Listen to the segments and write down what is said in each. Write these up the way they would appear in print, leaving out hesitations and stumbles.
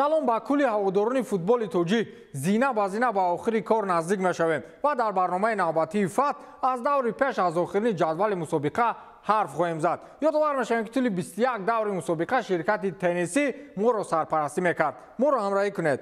салом ба кулли ҳаводорони футболи тоҷӣ зина ба зина ба охири кор наздик мешавем ва дар барномаи навбатии фат аз даври пеш аз охирини ҷадвали мусобиқа ҳарф хоҳем зад. ёдовар мешавем ки тӯли 21 даври мусобиқа ширкати теннисӣ моро сарпарастӣ мекард. моро ҳамроҳӣ кунед.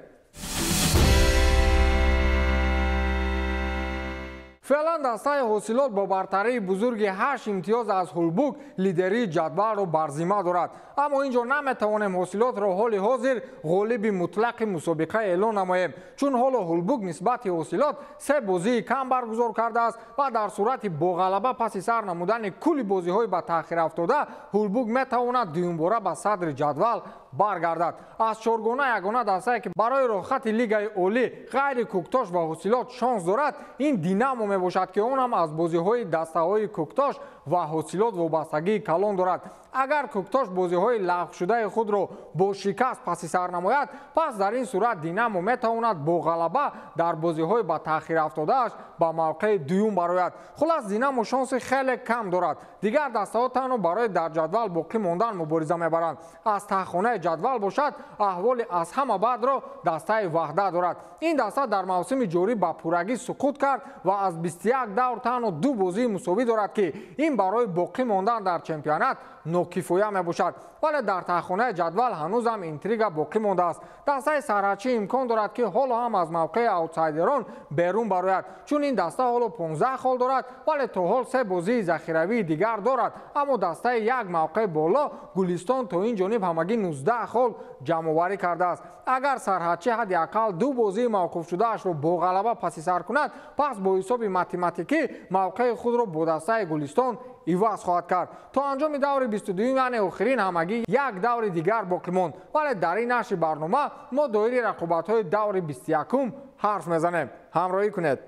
феълан дастаи ҳосилот бо бартарии бузурги 8 имтиёз аз ҳулбук лидерии ҷадвалро бар зимма дорад. аммо ин ҷо наметавонем ҳосилотро ҳоли ҳозир ғолиби мутлақи мусобиқа эълон намоем, чун ҳоло ҳулбук нисбати ҳосилот 3 бозии кам баргузор кардааст ва дар сурати боғалаба паси сар намудани кулли бозиҳои ба таъхирафтода ҳулбук метавонад дуюмбора ба садри ҷадвал баргардад. аз чоргона ягона дастае ки барои рохати лигаи олӣ ғайри куктош ва ҳосилот шонс дорад, ин динамо мебошад ки он ҳам аз бозиҳои дастаҳои куктош ва ҳосилот вобастагии калон дорад. агар куктош бозиҳои лағвшудаи худро бо шикаст паси сар намояд, пас дар ин сурат динамо метавонад бо ғалаба дар бозиҳои ба таъхирафтодааш ба мавқеи дуюм барояд. хулас динамо шонси хеле кам дорад. дигар дастаҳо танҳо барои дар ҷадвал боқӣ мондан мубориза мебаранд. аз таҳхонаи ҷадвал бошад, аҳволи аз ҳама бадро дастаи ваҳда дорад. ин даста дар мавсими ҷорӣ ба пуррагӣ суқут кард ва аз 21 давр танҳо 2 бозии мусовӣ дорад ки ин барои боқӣ мондан дар чемпионат нокифоя мебошад. вале дар таҳхонаи ҷадвал ҳанӯзам интрига боқӣ мондааст. дастаи сарҳачӣ имкон дорад ки ҳоло ҳам аз мавқеи аутсайдерон берун барояд, чун ин даста ҳоло 15 хол дорад, вале то ҳол 3 бозии захиравии дигар дорад. аммо дастаи як мавқеи боло Гулистон то ин ҷониб ҳамагӣ 19 хол ҷамъоварӣ кардааст. агар сарҳачӣ ҳадди ақал 2 бозии мавқуфшудаашро бо ғалаба паси сар кунад, пас бо ҳисоби математикӣ мавқеи худро бо дастаи Гулистон иваз хоҳад кард. то анҷоми даври 22 яъне охирин ҳамагӣ як даври дигар боқӣ монд. вале дар ин нашри барнома мо доири рақобатҳои даври 21 ҳарф мезанем. ҳамроҳӣ кунед.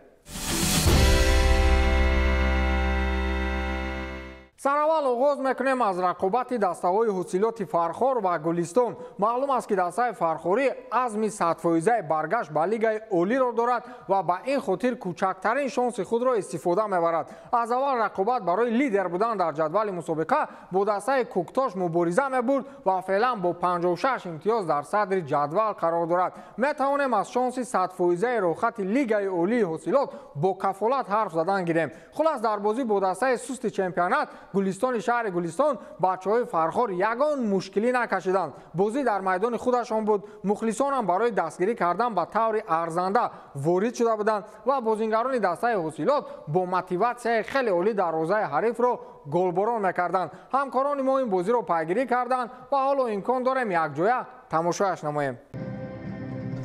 сараввал оғоз мекунем аз рақобати дастаҳои ҳосилоти Фархор ва Гулистон. маълум аст ки дастаи Фархорӣ азми 100% баргашт ба лигаи олиро дорад ва ба ин хотир кӯчактарин шонси худро истифода мебарад. аз аввал рақобат барои лидер будан дар ҷадвали мусобиқа бо дастаи Куктош мубориза мебурд ва феълан бо 56 имтиёз дар садри ҷадвал қарор дорад. метавонем аз шонси 100% рохати лигаи олии ҳосилот бо кафолат ҳарф задан гирем. хулас дар бозӣ бо дастаи сусти чемпионат Гулистони шаҳри Гулистон бачаҳои Фархор ягон мушкилӣ накашиданд. бозӣ дар майдони худашон буд. мухлисонам барои дастгирӣ кардан ба таври арзанда ворид шуда буданд ва бозингарони дастаи ҳосилот бо мотиватсияи хеле олӣ дарвозаи ҳарифро голборон мекарданд. ҳамкорони мо ин бозиро пайгирӣ карданд ва ҳоло имкон дорем якҷоя тамошояш намоем.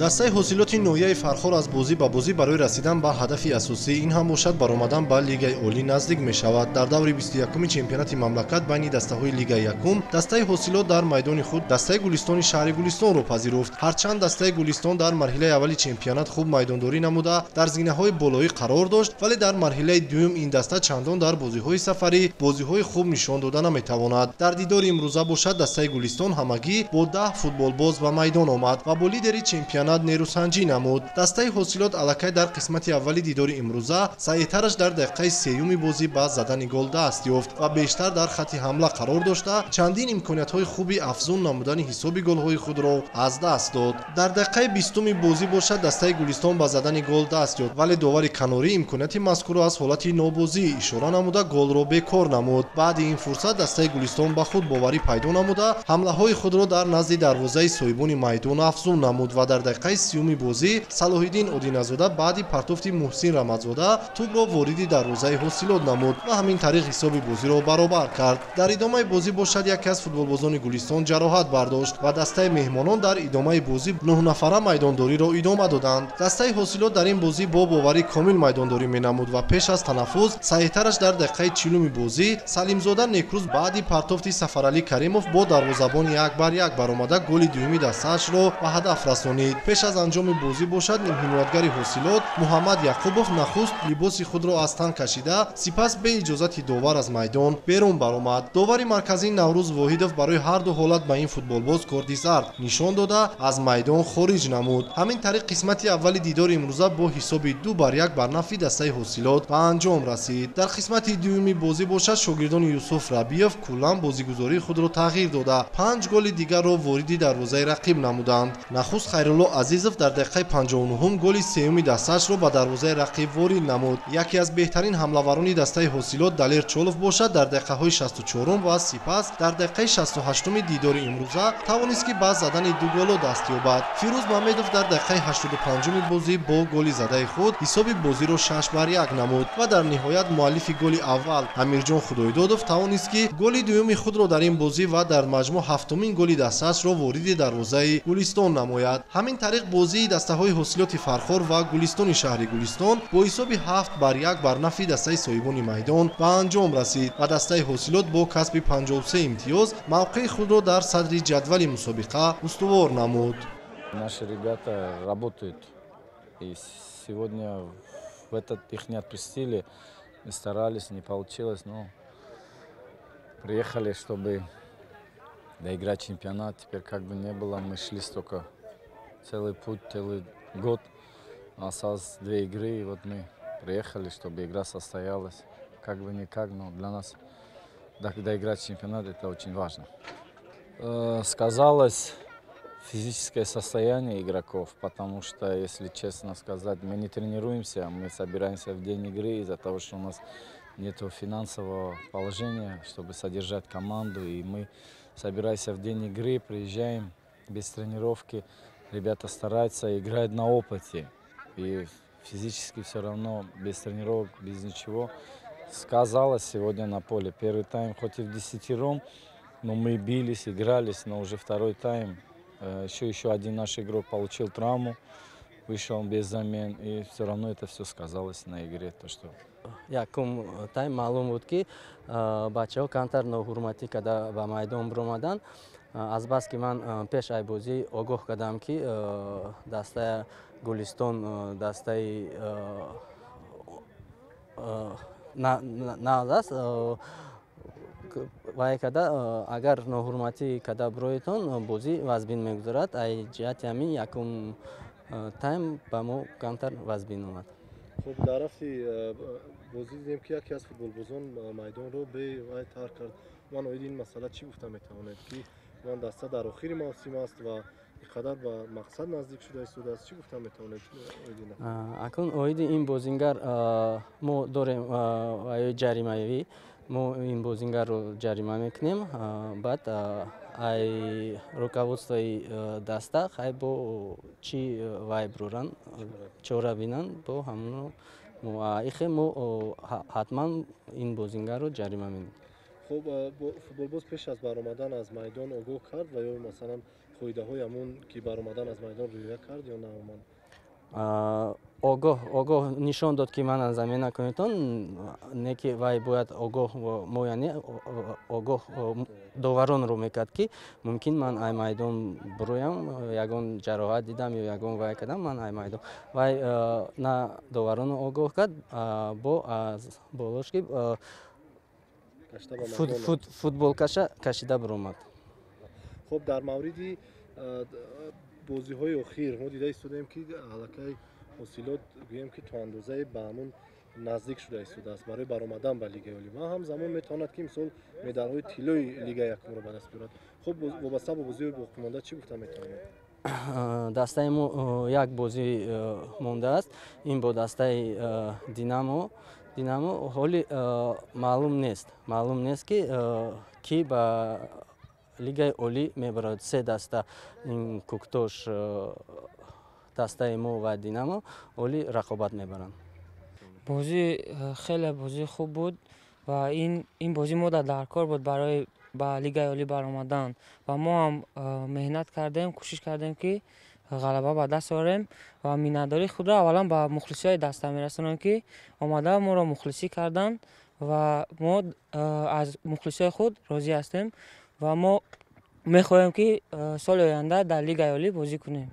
дастаи ҳосилоти ноҳияи Фархор аз бозӣ ба бозӣ барои расидан ба ҳадафи асосӣ ин ҳам бошад баромадан ба лигаи олӣ наздик мешавад. дар даври 21 чемпионати мамлакат байни дастаҳои лигаи якум дастаи ҳосилот дар майдони худ дастаи Гулистони шаҳри Гулистонро пазируфт. ҳарчанд дастаи Гулистон дар марҳилаи аввали чемпионат хуб майдондорӣ намуда дар зинаҳои болоӣ қарор дошт, вале дар марҳилаи дуюм ин даста чандон дар бозиҳои сафарӣ бозиҳои хуб нишон дода наметавонад. дар дидори имрӯза бошад дастаи Гулистон ҳамагӣ бо 10 футболбоз ба майдон омад ва бо лидери чемпионат нерӯсанҷӣ намуд. дастаи ҳосилот аллакай дар қисмати аввали дидори имрӯза саъетараш дар дақиқаи сеюми бозӣ ба задани гол даст ёфт ва бештар дар хатти ҳамла қарор дошта чандин имкониятҳои хуби афзун намудани ҳисоби голҳои худро аз даст дод. дар дақиқаи 20 бозӣ бошад дастаи Гулистон ба задани гол даст ёфт, вале довари канорӣ имконияти мазкурро аз ҳолати нобозӣ ишора намуда голро бекор намуд. баъди ин фурсат дастаи Гулистон ба худ боварӣ пайдо намуда ҳамлаҳои худро дар назди дарвозаи соҳибони майдон афзун намуд ва дар дақиқаи 30 бозӣ Салоҳиддин Одиназода баъди партофти Муҳсин Рамазода тӯбро вориди дарвозаи ҳосилот намуд ва ҳамин тариқ ҳисоби бозиро баробар кард. дар идомаи бозӣ бошад яке аз футболбозони Гулистон ҷароҳат бардошт ва дастаи меҳмонон дар идомаи бозӣ 9 нафара майдондориро идома доданд. дастаи ҳосилот дар ин бозӣ бо боварӣ комил майдондорӣ менамуд ва пеш аз танаффус саъетараш дар дақиқаи 40 бозӣ Салимзода Некрӯз баъди партофти Сафаралӣ Каримов бо дарвозабон 1-1 баромада голи дуюми дастаашро ба ҳадаф расонид. пеш аз анҷоми бозӣ бошад, нимҳимоятгари ҳосилот муҳаммад яқубов нахуст либоси худро аз тан кашида, сипас бе иҷозати довар аз майдон берун баромад. довари марказӣ Наврӯз Воҳидов барои ҳарду ҳолат ба ин футболбоз корти зард нишон дода, аз майдон хориҷ намуд. ҳамин тариқ қисмати аввали дидори имрӯза бо ҳисоби 2-1 бар нафъи дастаи ҳосилот ба анҷом расид. дар қисмати дуюми бозӣ бошад, шогирдони Юсуф Рабиев куллан бозигузории худро тағйир дода, 5 голи дигарро вориди дарвозаи рақиб намуданд. нахуст Хайрулло Азизов дар дақиқаи 59 голи сеюми дастаашро ба дарвозаи рақиб ворид намуд. яке аз беҳтарин ҳамлаварони дастаи ҳосилот Далер Чолов бошад, дар дақиқаҳои 64 ва сипас дар дақиқаи 68 дидори имрӯза тавонист ки ба задани ду голо даст ёбад. Фирӯз Мамедов дар дақиқаи 85 бозӣ бо голи задаи худ ҳисоби бозиро 6-1 намуд ва дар ниҳоят муаллифи голи аввал Амирҷон Худоидодов тавонист ки голи дуюми худро дар ин бозӣ ва дар маҷмӯъ ҳафтумин голи дастаашро вориди дарвозаи Гулистон намояд. ҳамин тариқ бозии дастаҳои ҳосилоти Фархор ва Гулистони шаҳри Гулистон бо ҳисоби 7-1 бар нафъи дастаи соҳибони майдон ба анҷом расид ва дастаи ҳосилот бо касби 53 имтиёз мавқеи худро дар садри ҷадвали мусобиқа устувор намуд. Наши ребята работают, и сегодня в этот их не отпустили, мы старались, не получилось, но приехали, чтобы доиграть чемпионат. Теперь как бы не было, мы шли столько, целый путь, целый год, осталось 2 игры, и вот мы приехали, чтобы игра состоялась. Как бы никак, но для нас доиграть чемпионат это очень важно. Сказалось физическое состояние игроков, потому что, если честно сказать, мы не тренируемся, мы собираемся в день игры из-за того, что у нас нет финансового положения, чтобы содержать команду, и мы собираемся в день игры, приезжаем без тренировки, ребята стараются, играют на опыте, и физически все равно без тренировок, без ничего. Сказалось сегодня на поле. Первый тайм хоть и в 10-ром, но мы бились, игрались, но уже второй тайм еще один наш игрок получил травму, вышел без замен, и все равно это все сказалось на игре. То, что... Якум тайм маълум буд ки бачаҳо камтар ноҳурматӣ када ба майдон биромадан. Азбаски ман пеш ай бозӣ огоҳ кардам ки дастаи Гулистон дастаи наъз аст. вай када агар ноҳурматӣ када бироятон бозӣ вазбин мегузарад. ай ҷиҳати ҳамин якум тайм ба мо камтар вазбин омад. خب در رفتی بازی دیدیم که یکی از فوتبالبازان میدان رو به وای ترک کرد. من اوید این مسئله چی گفتم میتواند که من دسته در آخر موسم است و اینقدر به مقصد نزدیک شده است. چی گفتم میتواند اوید؟ اکنون اوید این بازیگر ما داریم وای جریمه‌ای ما این بازیگر رو جریمه میکنیم. بعد ай руководствои даста хай бо чи вай буран чора бинан бо ҳамно ихе мо ҳатман ин бозингарро ҷарима менем. хуб футболбоз пеш аз баромадан аз майдон огоҳ кард ва ё масалан қоидаҳои ҳамон ки баромадан аз майдон риоя кард ё на умуман? огоҳ нишон дод ки ман замена кунитон не ки вай бояд огоҳ мо яъне огоҳ доваронро мекард ки мумкин ман ай майдон бироям ягон ҷароҳат дидам ё ягон вай кардам ман ай майдон вай на доваронро огоҳ кард бо аз болош ки футболкаша кашида биромад. хуб дар мавриди бозиҳои охир мо дида истодем ки аллакай ҳосилот гӯем ки то андозае ба ҳамон наздик шуда истодааст барои баромадан ба лигаи олӣ ва ҳамзамон метавонад ки мисол медалҳои тиллои лигаи якумро ба даст биёрад. хуб вобаста бо бозиҳои боқимонда чӣ гуфта метавонед? дастаи мо як бозӣ мондааст. ин бо дастаи динамо ҳоли маълум нест ки ба лигаи олӣ мебарад. се даста ин Куктош дастаи мо ва Динамо олӣ рақобат мебаранд. бозӣ хеле бозӣ хуб буд ва ин бозӣ мода дар кор буд барои ба лигаи олӣ баромадан ва мо ҳам меҳнат кардем, кӯшиш кардем ки ғалаба ба даст орем ва миннатдории худро аввалан ба мухлисиҳои даста мерасонем ки омада моро мухлисӣ карданд ва мо аз мухлисиҳои худ розӣ ҳастем ва мо мехоҳем ки соли оянда дар лигаи олӣ бозӣ кунем.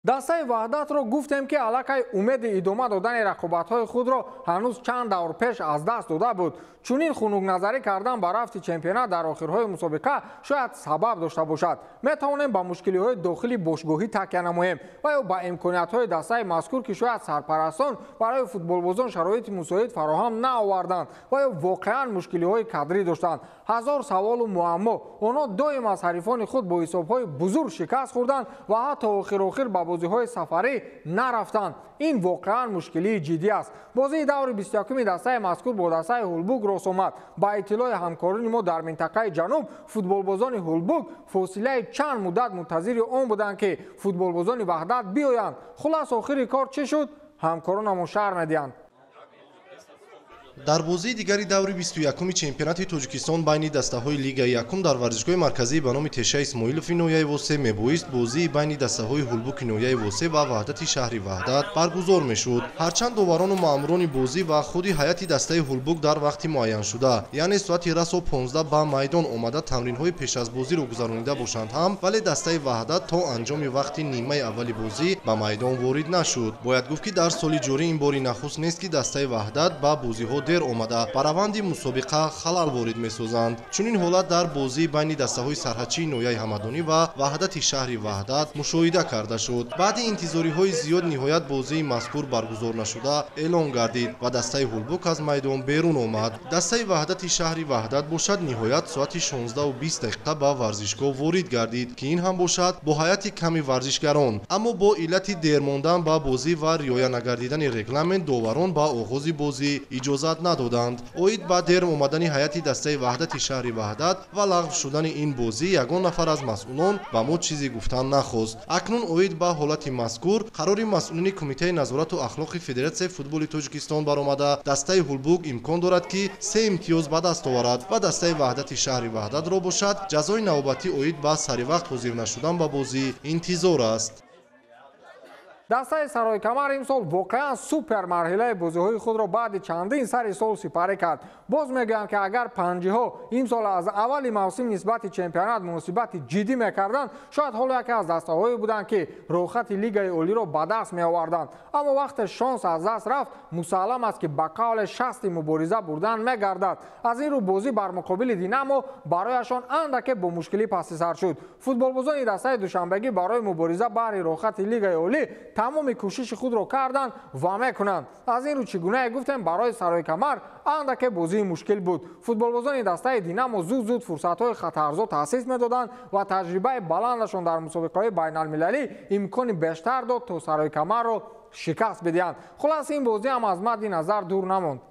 дастаи ваҳдатро гуфтем ки аллакай умеди идома додани рақобатҳои худро ҳанӯз чанд давр пеш аз даст дода буд. чунин хунукназарӣ кардан ба рафти чемпионат дар охирҳои мусобиқа шояд сабаб дошта бошад. метавонем ба мушкилиҳои дохили бошгоҳӣ такя намоем ва ё ба имкониятҳои дастаи мазкур ки шояд сарпарастон барои футболбозон шароити мусоид фароҳам наоварданд ва ё воқеан мушкилиҳои кадрӣ доштанд. ҳазор саволу муаммо. онҳо доим аз ҳарифони худ бо ҳисобҳои бузург шикаст хӯрданд ва ҳатто охир ба бозиҳои сафарӣ нарафтанд. ин воқеан мушкилии ҷиддӣ аст. бозии даври 21-уми дастаи мазкур бо дастаи ҳулбуг рос омад. ба иттилои ҳамкорони мо дар минтақаи ҷануб, футболбозони ҳулбуг фосилаи чанд муддат мунтазири он буданд ки футболбозони ваҳдат биёянд. хулас охири кор чӣ шуд? ҳамкоронамон шаҳр медиҳанд. дар бозии дигари даври 21-уми чемпионати тоҷикистон байни дастаҳои лигаи якум дар варзишгоҳи марказӣ ба номи Теша Исмоилови ноҳияи Восе мебоист бозии байни дастаҳои ҳулбуки ноҳияи Восе ва ваҳдати шаҳри ваҳдат баргузор мешуд. ҳарчанд доварону маъмурони бозӣ ва худи ҳайати дастаи ҳулбук дар вақти муайяншуда, яъне соати расо 15 ба майдон омада тамринҳои пеш аз бозиро гузаронида бошанд ҳам, вале дастаи ваҳдат то анҷоми вақти нимаи аввали бозӣ ба майдон ворид нашуд. бояд гуфт ки дар соли ҷорӣ ин бори нахуст нест ки дастаи ваҳдат ба бозиҳо дер омада ба раванди мусобиқа халал ворид месозанд. чунин ҳолат дар бозии байни дастаҳои сарҳадчии ноҳияи ҳамадонӣ ва ваҳдати шаҳри ваҳдат мушоҳида карда шуд. баъди интизориҳои зиёд ниҳоят бозии мазкур баргузор нашуда эълон гардид ва дастаи ҳулбук аз майдон берун омад. дастаи ваҳдати шаҳри ваҳдат бошад ниҳоят соати 16:20 ба варзишгоҳ ворид гардид ки ин ҳам бошад бо ҳайати ками варзишгарон. аммо бо иллати дер мондан ба бозӣ ва риоя нагардидани регламент доварон ба оғози бозӣ иҷозат надоданд. оид ба дер омадани ҳайати дастаи ваҳдати шаҳри ваҳдат ва лағв шудани ин бозӣ ягон нафар аз масъулон ба мо чизе гуфтан нахост. акнун оид ба ҳолати мазкур қарори масъулини кумитаи назорату ахлоқи федератсияи футболи тоҷикистон баромада дастаи ҳулбуг имкон дорад ки 3 имтиёз ба даст оварад ва дастаи ваҳдати шаҳри ваҳдатро бошад ҷазои навбатӣ оид ба саривақт ҳозир нашудан ба бозӣ интизор аст. дастаи саройкамар имсол воқеан супер марҳилаи бозиҳои худро баъди чандин сари сол сипарӣ кард. боз мегӯям ки агар панҷиҳо имсол аз аввали мавсим нисбати чемпионат муносибати ҷиддӣ мекарданд, шояд ҳоло яке аз дастаҳое буданд ки рӯйхати лигаи олиро ба даст меоварданд. аммо вақте шонс аз даст рафт, мусаллам аст ки ба қавле шасти мубориза бурдан мегардад. аз ин рӯ бозӣ бар муқобили Динамо барояшон андаке бо мушкилӣ пасти сар шуд. футболбозони дастаи душанбегӣ барои мубориза баҳри рӯйхати лигаи олӣ тамоми кӯшиши худро карданд ва мекунанд. аз ин рӯ чӣ гуна гуфтем барои саройкамар андаке бозии мушкил буд. футболбозони дастаи Динамо зуд хурсатҳои хатарзо таъсис медоданд ва таҷрибаи баландашон дар мусобиқаҳои байналмилалӣ имкони бештар дод то саройкамарро шикаст бидиҳанд. хулас ин бозӣ ҳам аз мадди назар дур намонд.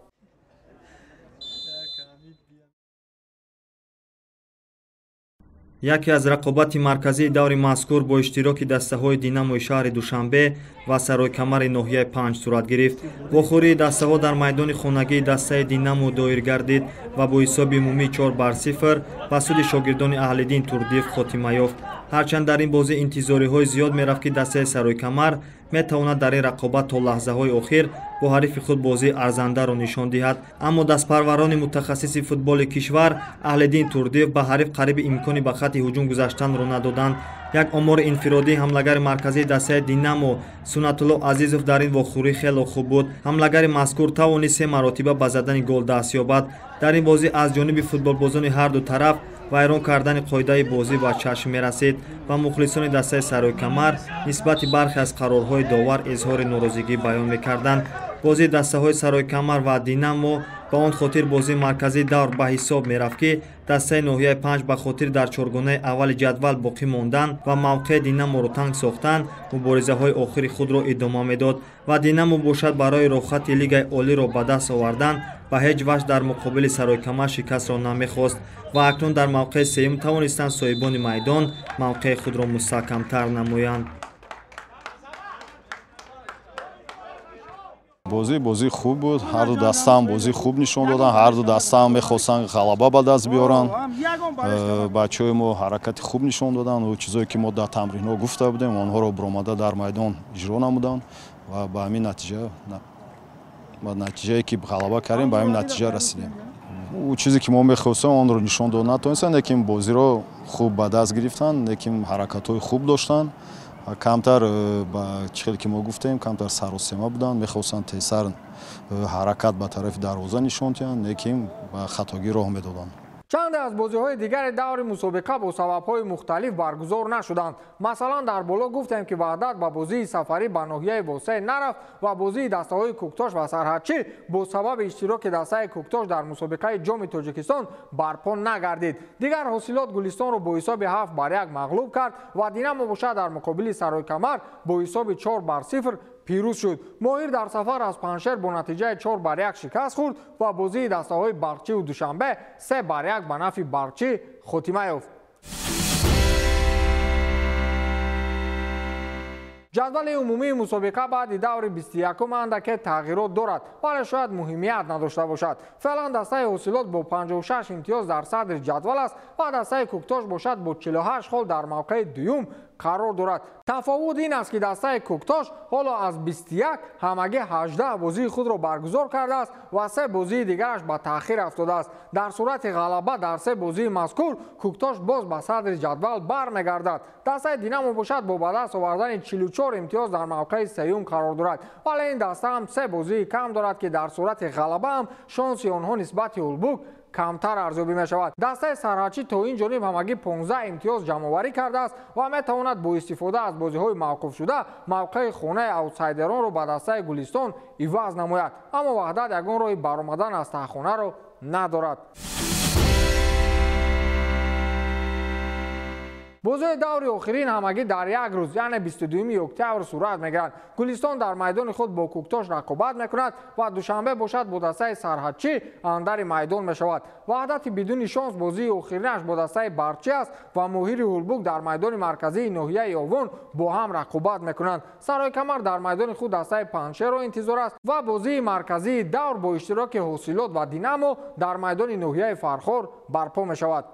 яке аз рақобати марказии даври мазкур бо иштироки дастаҳои Динамои шаҳри Душанбе ва Саройкамари ноҳияи 5 сурат гирифт. вохӯрии дастаҳо дар майдони хонагии дастаи Динамо доир гардид ва бо ҳисоби умумии 4-0 ба суди шогирдони Аҳлиддин Турдиев хотима ёфт. ҳарчанд дар ин бозӣ интизориҳои зиёд мерафт ки дастаи Саройкамар метавонад дар ин рақобат то лаҳзаҳои охир бо ҳарифи худ бозии арзандаро нишон диҳад, аммо дастпарварони мутахассиси футболи кишвар Аҳлиддин Турдиев ба ҳариф қариби имкони ба хати ҳуҷум гузаштанро надоданд. як омори инфиродии ҳамлагари марказии дастаи Динамо Сунатулло Азизов дар ин вохӯрӣ хело хуб буд. ҳамлагари мазкур тавонист 3 маротиба ба задани гол даст ёбад. дар ин бозӣ аз ҷониби футболбозони ҳарду тараф вайрон кардани қоидаи бозӣ ба чашм мерасид ва мухлисони дастаи Саройкамар нисбати бархе аз қарорҳои довар изҳори норозигӣ баён мекарданд. бозии дастаҳои Саройкамар ва Динамо ба он хотир бозии марказии давр ба ҳисоб мерафт ки дастаи ноҳияи 5 ба хотир дар чоргонаи аввали ҷадвал боқӣ мондан ва мавқеи Динаморо танг сохтан муборизаҳои охири худро идома медод ва Динамо бошад барои рохати лигаи олиро ба даст овардан ба ҳеҷ ваҷҳ дар муқобили Саройкамар шикастро намехост ва акнун дар мавқеи сеюм тавонистанд соҳибони майдон мавқеи худро мустаҳкамтар намоянд. бозӣ хуб буд. ҳарду дастаам бозӣ хуб нишон доданд. ҳарду дастаам мехостанд ғалаба ба даст биёранд. бачаҳои мо ҳаракати хуб нишон доданд. ӯ чизое ки мо дар тамринҳо гуфта будем, онҳоро буромада дар майдон иҷро намуданд ва ба ҳамин натиҷае ки ғалаба кардем, ба ҳамин натиҷа расидем. ӯ чизе ки мо мехостем онро нишон дод натонистанд, лекин бозиро хуб ба даст гирифтанд, лекин ҳаракатҳои хуб доштанд камтар ба чихеле ки мо гуфтем камтар саросема буданд, мехостанд тезтар ҳаракат ба тарафи дарвоза нишон диҳанд, лекин ба хатогӣ роҳ медоданд. چند از بازی‌های دیگر دور مسابقه با سبب‌های مختلف برگزار نشدند. مثلا در بالا گفتیم که وحدت با بازی سفری به ناحیه واسه نرفت و بازی دسته‌های کوکتاش و سرحدچی با سبب اشتراک دسته کوکتاش در مسابقه جام تاجیکستان برپا نگردید. دیگر حاصلات گلستان را با حساب 7-1 مغلوب کرد و دینامو باشد در مقابل سرایکمر با حساب 4-0 پیروز شد. ماهر در سفر از پنشهر با نتیجه 4-1 شکست خورد و بازی دسته‌های برچی و دوشنبه 3-1 به نفع برچی خاتمه یافت. جدول عمومی مسابقه بعد دور 21 اندک تغییرات دارد ولی شاید مهمیت نداشته باشد. فعلا دسته حاصلات با 56 امتیاز در صدر جدول است و دسته کوکتاش باشد با 48 خال در موقع دوم قرار دارد. تفاوت این است که دسته کوکتاش حالا از 21 همگی 18 بازی خود را برگزار کرده است و 3 بازی دیگرش به تأخیر افتاده است. در صورت غلبه در 3 بازی مذکور کوکتاش باز به صدر جدول برمیگردد. دسته دینامو باشد با به دست آوردن 44 امتیاز در موقع سوم قرار دارد ولی این دسته هم 3 بازی کم دارد که در صورت غلبه هم شانس آنها نسبت هولبوک کمتر ارزیابی می شود. دسته سرحدچی تا این جانب همگی 15 امتیاز جمع آوری کرده است و می تواند با استفاده از بازی های موقوف شده موقع خانه اوتسایدران را به دسته گلستان عوض نماید، اما وحدت یگان راه برآمدن از تهخانه را ندارد. بازی دور آخرین همگی در یک روز یعنی 22 اکتبر صورت میگیرد. گلستان در میدان خود با کوکتاش رقابت میکند و دوشنبه باشد با دسته سرحدچی اندر میدان میشود. وحدت بدون شانس بازی آخرینش با دسته برچی است و ماهر هولبوک در میدان مرکزی ناحیه آوان با هم رقابت میکنند. سرایکمر در میدان خود دسته پنشهر را انتظار است و بازی مرکزی دور با اشتراک حاصلات و دینامو در میدان ناحیه فرخار برپا میشود.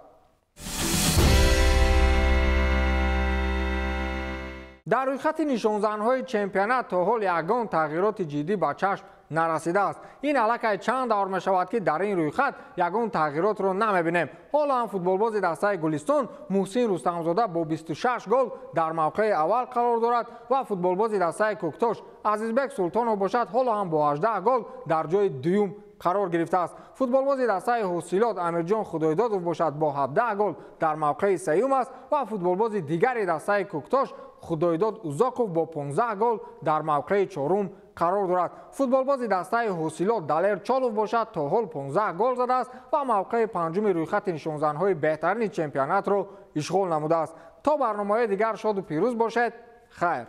در رویخط نشانزن‌های چمپیونات تا حال یگان تغییرات جدی به چشم نرسیده است. این علاقه چند دور می شود که در این رویخط یگان تغییرات را نمی‌بینیم. حالا هم فوتبالباز دسته گلستان محسن رستمزاده با 26 گل در موقع اول قرار دارد و فوتبالباز دسته کوکتاش عزیزبک سلطانو باشد حالا هم با 18 گل در جای دوم قرار گرفته است. فوتبالباز دسته حاصلات امیرجان خدایدادov باشد با 17 گل در موقع سوم است و فوتبالباز دیگری دسته کوکتاش خدایداد اوزاکوف با 15 گل در موقع چهارم قرار دارد. فوتبالباز دسته حاصلات دلیر چالوف باشد تا حال 15 گل زده است و موقع پنجم رویخط نشانزن‌های بهترین چمپیونات را اشغال نموده است. تا برنامه‌های دیگر شاد و پیروز باشد. خیر.